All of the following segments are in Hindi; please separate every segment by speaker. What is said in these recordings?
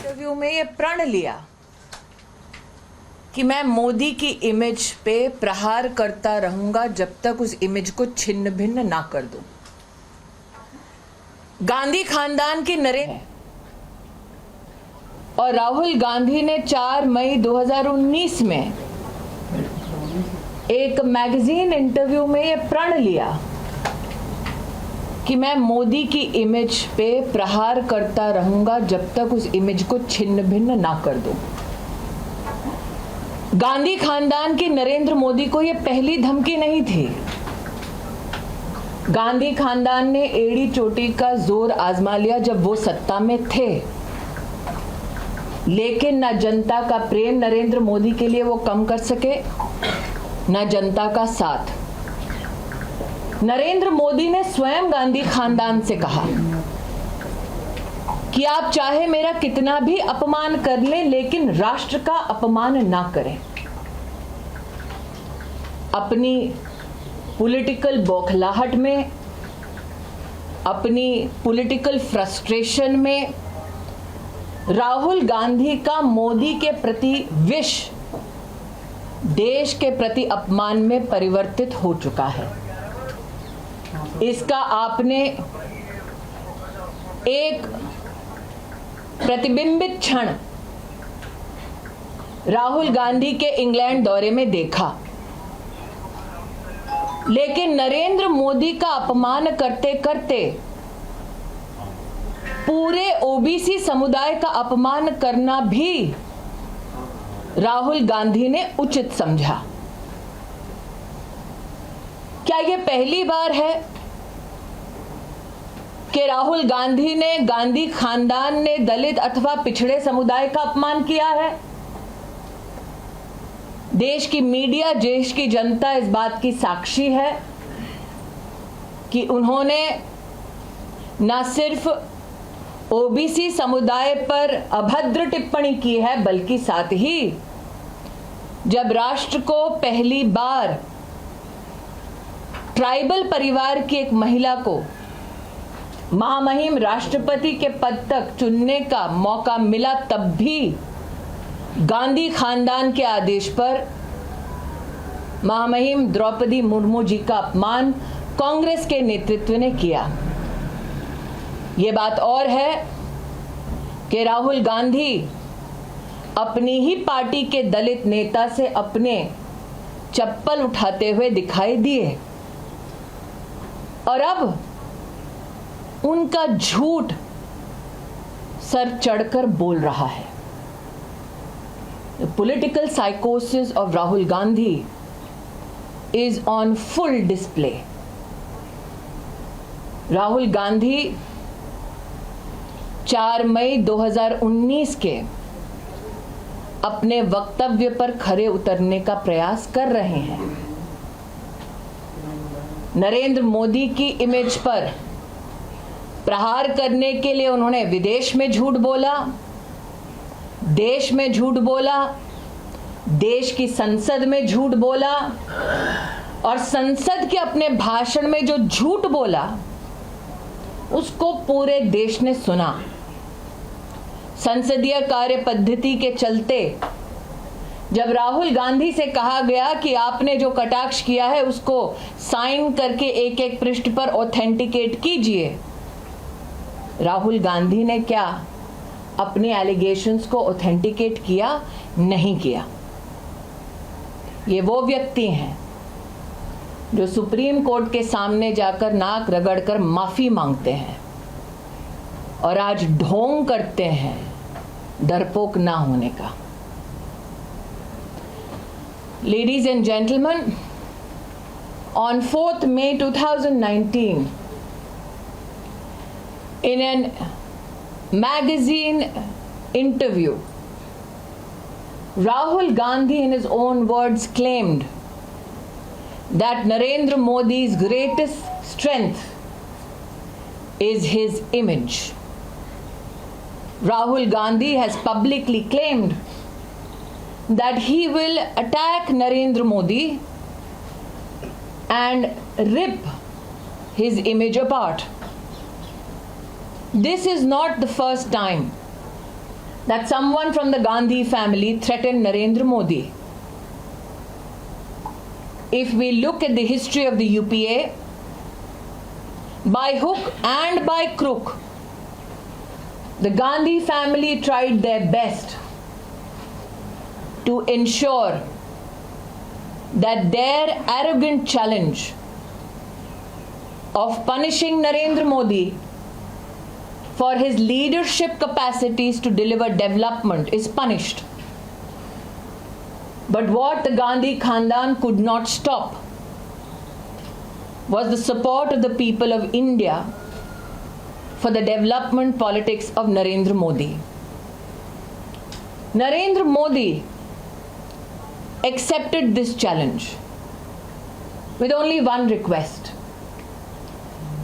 Speaker 1: इंटरव्यू में ये प्रण लिया कि मैं मोदी की इमेज पे प्रहार करता रहूंगा जब तक उस इमेज को छिन्न भिन्न ना कर दूं। गांधी खानदान की नरेंद्र और राहुल गांधी ने 4 मई 2019 में एक मैगजीन इंटरव्यू में ये प्रण लिया कि मैं मोदी की इमेज पे प्रहार करता रहूंगा जब तक उस इमेज को छिन्न भिन्न ना कर दूं। गांधी खानदान की नरेंद्र मोदी को यह पहली धमकी नहीं थी। गांधी खानदान ने एड़ी चोटी का जोर आजमा लिया जब वो सत्ता में थे, लेकिन न जनता का प्रेम नरेंद्र मोदी के लिए वो कम कर सके, न जनता का साथ। नरेंद्र मोदी ने स्वयं गांधी खानदान से कहा कि आप चाहे मेरा कितना भी अपमान कर लें, लेकिन राष्ट्र का अपमान ना करें। अपनी पॉलिटिकल बौखलाहट में, अपनी पॉलिटिकल फ्रस्ट्रेशन में राहुल गांधी का मोदी के प्रति विष देश के प्रति अपमान में परिवर्तित हो चुका है। इसका आपने एक प्रतिबिंबित क्षण राहुल गांधी के इंग्लैंड दौरे में देखा, लेकिन नरेंद्र मोदी का अपमान करते करते पूरे ओबीसी समुदाय का अपमान करना भी राहुल गांधी ने उचित समझा। क्या यह पहली बार है कि राहुल गांधी ने, गांधी खानदान ने दलित अथवा पिछड़े समुदाय का अपमान किया है? देश की मीडिया, देश की जनता इस बात की साक्षी है कि उन्होंने न सिर्फ ओबीसी समुदाय पर अभद्र टिप्पणी की है, बल्कि साथ ही जब राष्ट्र को पहली बार ट्राइबल परिवार की एक महिला को महामहिम राष्ट्रपति के पद तक चुनने का मौका मिला, तब भी गांधी खानदान के आदेश पर महामहिम द्रौपदी मुर्मू जी का अपमान कांग्रेस के नेतृत्व ने किया। ये बात और है कि राहुल गांधी अपनी ही पार्टी के दलित नेता से अपने चप्पल उठाते हुए दिखाई दिए और अब उनका झूठ सर चढ़कर बोल रहा है। The political psychosis of Rahul Gandhi is on full display. Rahul Gandhi 4 मई 2019 के अपने वक्तव्य पर खरे उतरने का प्रयास कर रहे हैं। नरेंद्र मोदी की इमेज पर प्रहार करने के लिए उन्होंने विदेश में झूठ बोला, देश में झूठ बोला, देश की संसद में झूठ बोला और संसद के अपने भाषण में जो झूठ बोला उसको पूरे देश ने सुना। संसदीय कार्य पद्धति के चलते जब राहुल गांधी से कहा गया कि आपने जो कटाक्ष किया है उसको साइन करके एक एक पृष्ठ पर ऑथेंटिकेट कीजिए, राहुल गांधी ने क्या अपने एलिगेशंस को ऑथेंटिकेट किया? नहीं किया। ये वो व्यक्ति हैं जो सुप्रीम कोर्ट के सामने जाकर नाक रगड़कर माफी मांगते हैं और आज ढोंग करते हैं डरपोक ना होने का। Ladies and gentlemen, on 4th May 2019, in an magazine interview, Rahul Gandhi, in his own words, claimed that Narendra Modi's greatest strength is his image. Rahul Gandhi has publicly claimed that he will attack Narendra Modi and rip his image apart. This is not the first time that someone from the Gandhi family threatened Narendra Modi. If we look at the history of the UPA, by hook and by crook, the Gandhi family tried their best to ensure that their arrogant challenge of punishing Narendra Modi for his leadership capacities to deliver development is punished. But what the Gandhi Khandan could not stop was the support of the people of India for the development politics of Narendra Modi. Narendra Modi accepted this challenge with only one request,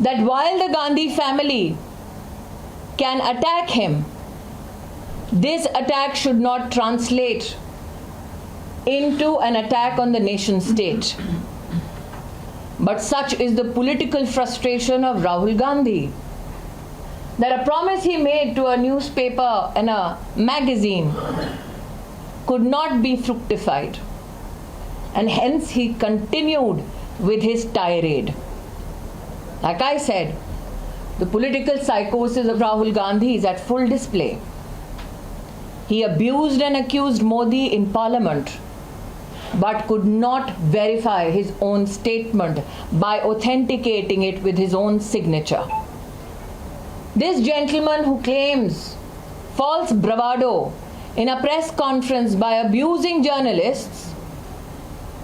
Speaker 1: that while the Gandhi family can attack him, this attack should not translate into an attack on the nation state. But such is the political frustration of Rahul Gandhi that a promise he made to a newspaper and a magazine could not be fructified, and hence he continued with his tirade. Like I said, the political psychosis of Rahul Gandhi is at full display. He abused and accused Modi in Parliament, but could not verify his own statement by authenticating it with his own signature. This gentleman who claims false bravado in a press conference by abusing journalists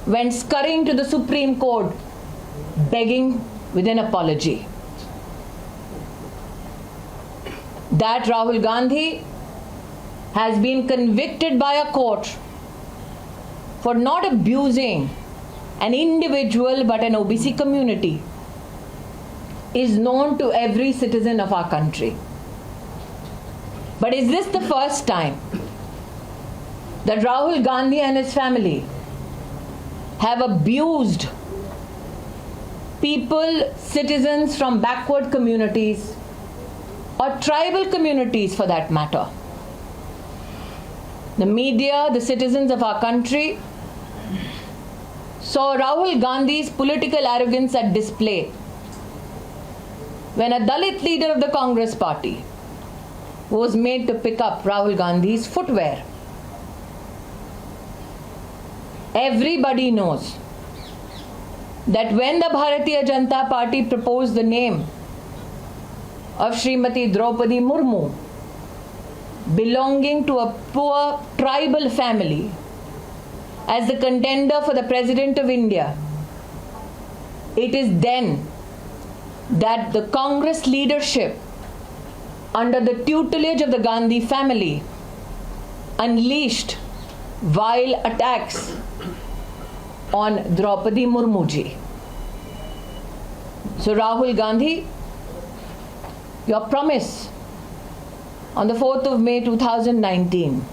Speaker 1: went scurrying to the Supreme Court begging with an apology. That Rahul Gandhi has been convicted by a court for not abusing an individual but an OBC community is known to every citizen of our country. But is this the first time that Rahul Gandhi and his family have abused people, citizens from backward communities or tribal communities for that matter? The media, the citizens of our country saw Rahul Gandhi's political arrogance at display when a Dalit leader of the Congress party was made to pick up Rahul Gandhi's footwear. Everybody knows that when the Bharatiya Janata Party proposed the name of Srimati Draupadi Murmu, belonging to a poor tribal family, as the contender for the President of India, it is then that the Congress leadership, under the tutelage of the Gandhi family, unleashed vile attacks on Draupadi Murmu ji. So Rahul Gandhi, your promise on the 4th of May 2019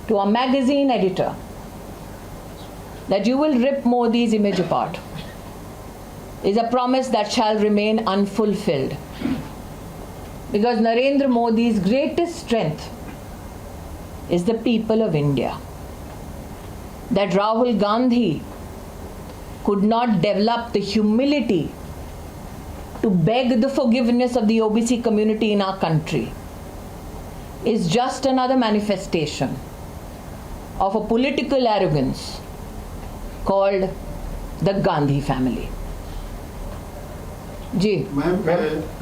Speaker 1: to a magazine editor that you will rip Modi's image apart is a promise that shall remain unfulfilled, because Narendra Modi's greatest strength is the people of India. That Rahul Gandhi could not develop the humility to beg the forgiveness of the OBC community in our country is just another manifestation of a political arrogance called the Gandhi family. जी
Speaker 2: मैम,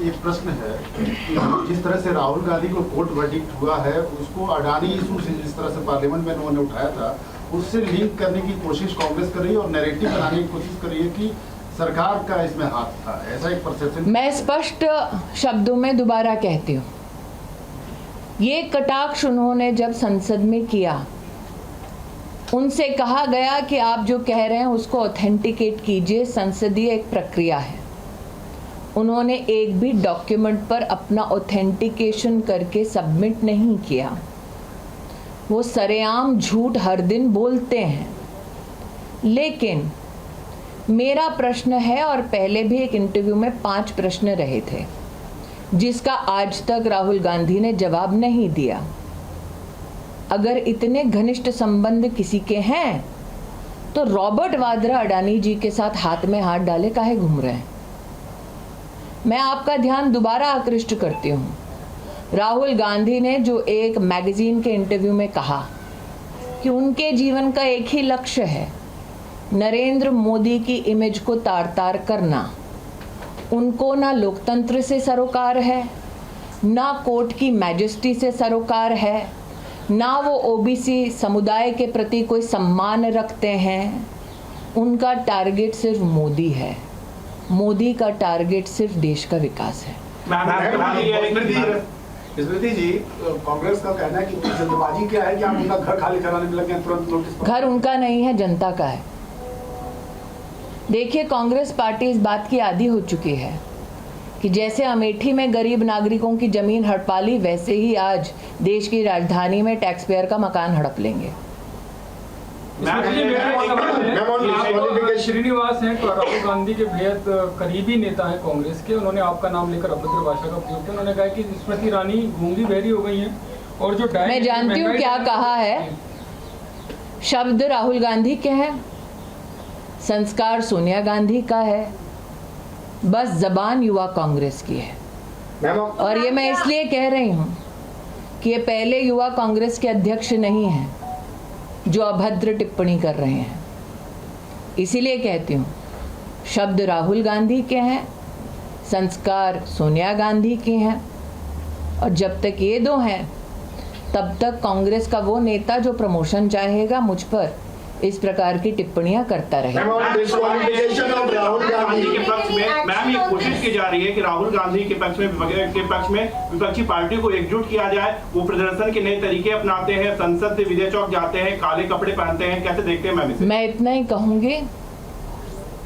Speaker 2: एक प्रश्न है कि जिस तरह से राहुल गांधी को कोर्ट वर्डिक्ट हुआ है, उसको अडानी इशू से जिस तरह से पार्लियामेंट में उन्होंने उठाया था, उससे लिंक करने की कोशिश कांग्रेस कर रही है और नैरेटिव बनाने की कोशिश कर रही है कि सरकार का इसमें हाथ था, ऐसा एक परसेप्शन।
Speaker 1: मैं स्पष्ट शब्दों में दोबारा कहती हूँ, ये कटाक्ष उन्होंने जब संसद में किया, उनसे कहा गया कि आप जो कह रहे हैं उसको ऑथेंटिकेट कीजिए, संसदीय एक प्रक्रिया है। उन्होंने एक भी डॉक्यूमेंट पर अपना ऑथेंटिकेशन करके सबमिट नहीं किया। वो सरेआम झूठ हर दिन बोलते हैं। लेकिन मेरा प्रश्न है, और पहले भी एक इंटरव्यू में 5 प्रश्न रहे थे जिसका आज तक राहुल गांधी ने जवाब नहीं दिया। अगर इतने घनिष्ठ संबंध किसी के हैं तो रॉबर्ट वाड्रा अडानी जी के साथ हाथ में हाथ डाले काहे घूम रहे हैं? मैं आपका ध्यान दोबारा आकृष्ट करती हूँ। राहुल गांधी ने जो एक मैगजीन के इंटरव्यू में कहा कि उनके जीवन का एक ही लक्ष्य है, नरेंद्र मोदी की इमेज को तार तार करना। उनको ना लोकतंत्र से सरोकार है, ना कोर्ट की मैजेस्टी से सरोकार है, ना वो ओबीसी समुदाय के प्रति कोई सम्मान रखते हैं। उनका टारगेट सिर्फ मोदी है। मोदी का टारगेट सिर्फ देश का विकास है।
Speaker 3: स्मृति जी, कांग्रेस का कहना है कि उनकी जल्दबाजी क्या है कि आप उनका घर खाली कराने में लगे हैं तुरंत नोटिस।
Speaker 1: घर उनका नहीं है, जनता का है। देखिए, कांग्रेस पार्टी इस बात की आदी हो चुकी है कि जैसे अमेठी में गरीब नागरिकों की जमीन हड़पा ली, वैसे ही आज देश की राजधानी में टैक्स पेयर का मकान हड़प लेंगे।
Speaker 4: श्रीनिवास हैं, राहुल गांधी के बेहद करीबी नेता हैं कांग्रेस के। उन्होंने आपका नाम लेकर अभद्र भाषा का प्रयोग किया। उन्होंने कहा कि स्मृति ईरानी गूंगी बहरी हो गई हैं और जो
Speaker 1: मैं जानती हूँ क्या कहा है। शब्द राहुल गांधी के हैं, संस्कार सोनिया गांधी का है, बस जबान युवा कांग्रेस की है। और ये मैं इसलिए कह रही हूँ कि ये पहले युवा कांग्रेस के अध्यक्ष नहीं हैं जो अभद्र टिप्पणी कर रहे हैं। इसीलिए कहती हूँ, शब्द राहुल गांधी के हैं, संस्कार सोनिया गांधी के हैं, और जब तक ये दो हैं तब तक कांग्रेस का वो नेता जो प्रमोशन चाहेगा मुझ पर इस प्रकार की टिप्पणियां करता रहेगा।
Speaker 5: राहुल गांधी के पक्ष में मैम ये कोशिश की जा रही है कि राहुल गांधी के पक्ष में विपक्षी पार्टियों को एकजुट किया जाए। वो प्रदर्शन के नए तरीके अपनाते हैं, संसद से विजय चौक जाते हैं, काले कपड़े पहनते हैं। कैसे देखते हैं मैम इसे?
Speaker 1: मैं इतना ही कहूंगी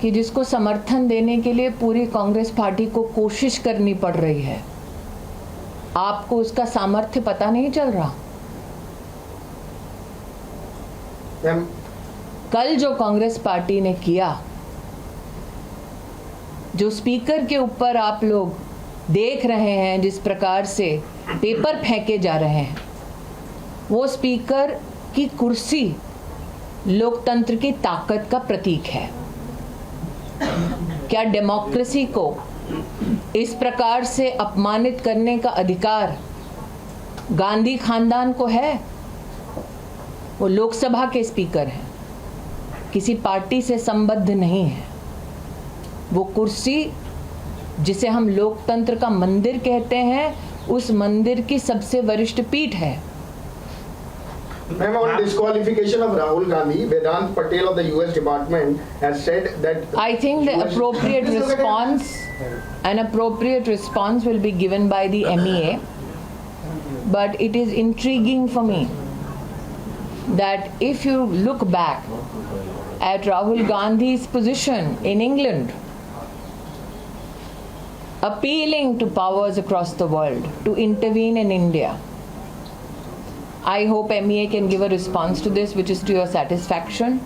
Speaker 1: कि जिसको समर्थन देने के लिए पूरी कांग्रेस पार्टी को कोशिश करनी पड़ रही है, आपको उसका सामर्थ्य पता नहीं चल रहा। कल जो कांग्रेस पार्टी ने किया, जो स्पीकर के ऊपर आप लोग देख रहे हैं जिस प्रकार से पेपर फेंके जा रहे हैं, वो स्पीकर की कुर्सी लोकतंत्र की ताकत का प्रतीक है। क्या डेमोक्रेसी को इस प्रकार से अपमानित करने का अधिकार गांधी खानदान को है? वो लोकसभा के स्पीकर हैं, किसी पार्टी से संबद्ध नहीं है। वो कुर्सी जिसे हम लोकतंत्र का मंदिर कहते हैं, उस मंदिर की सबसे वरिष्ठ पीठ है।
Speaker 6: Ma'am, on disqualification of Rahul Gandhi, Vedant Patel of the US Department has said that
Speaker 1: I think the appropriate response will be given by the MEA, but it is intriguing for me that if you look back at Rahul Gandhi's position in England, appealing to powers across the world to intervene in India, I hope MEA can give a response to this which is to your satisfaction.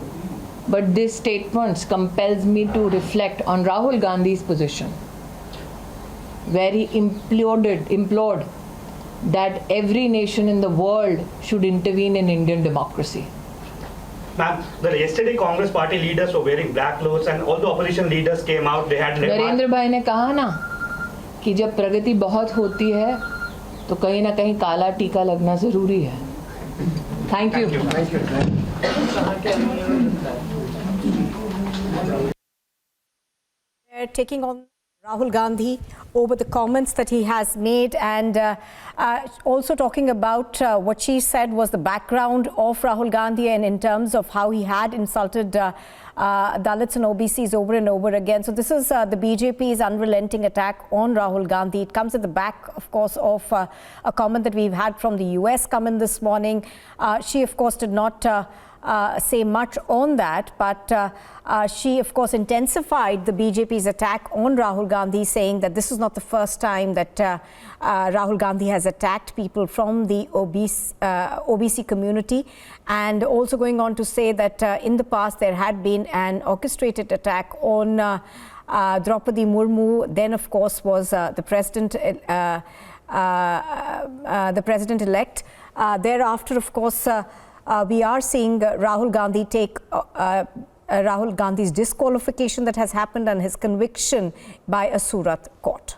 Speaker 1: But this statement compels me to reflect on Rahul Gandhi's position, where he implored that every nation in the world should intervene in Indian democracy.
Speaker 7: Ma'am, yesterday Congress party leaders were wearing black clothes and all the opposition leaders came out. They had
Speaker 1: Narendra भाई ने कहा ना कि जब प्रगति बहुत होती है तो कहीं ना कहीं काला टीका लगना जरूरी है। Thank you.
Speaker 8: Taking on Rahul Gandhi over the comments that he has made, and also talking about what she said was the background of Rahul Gandhi and in terms of how he had insulted Dalits and OBCs over and over again. So this is the BJP's unrelenting attack on Rahul Gandhi. It comes at the back, of course, of a comment that we've had from the US come in this morning. She, of course, did not say much on that, but she, of course, intensified the BJP's attack on Rahul Gandhi, saying that this is not the first time that Rahul Gandhi has attacked people from the OBC community, and also going on to say that in the past there had been an orchestrated attack on Draupadi Murmu. Then, of course, was the president-elect Thereafter, of course, we are seeing Rahul Gandhi take Rahul Gandhi's disqualification that has happened and his conviction by a Surat court.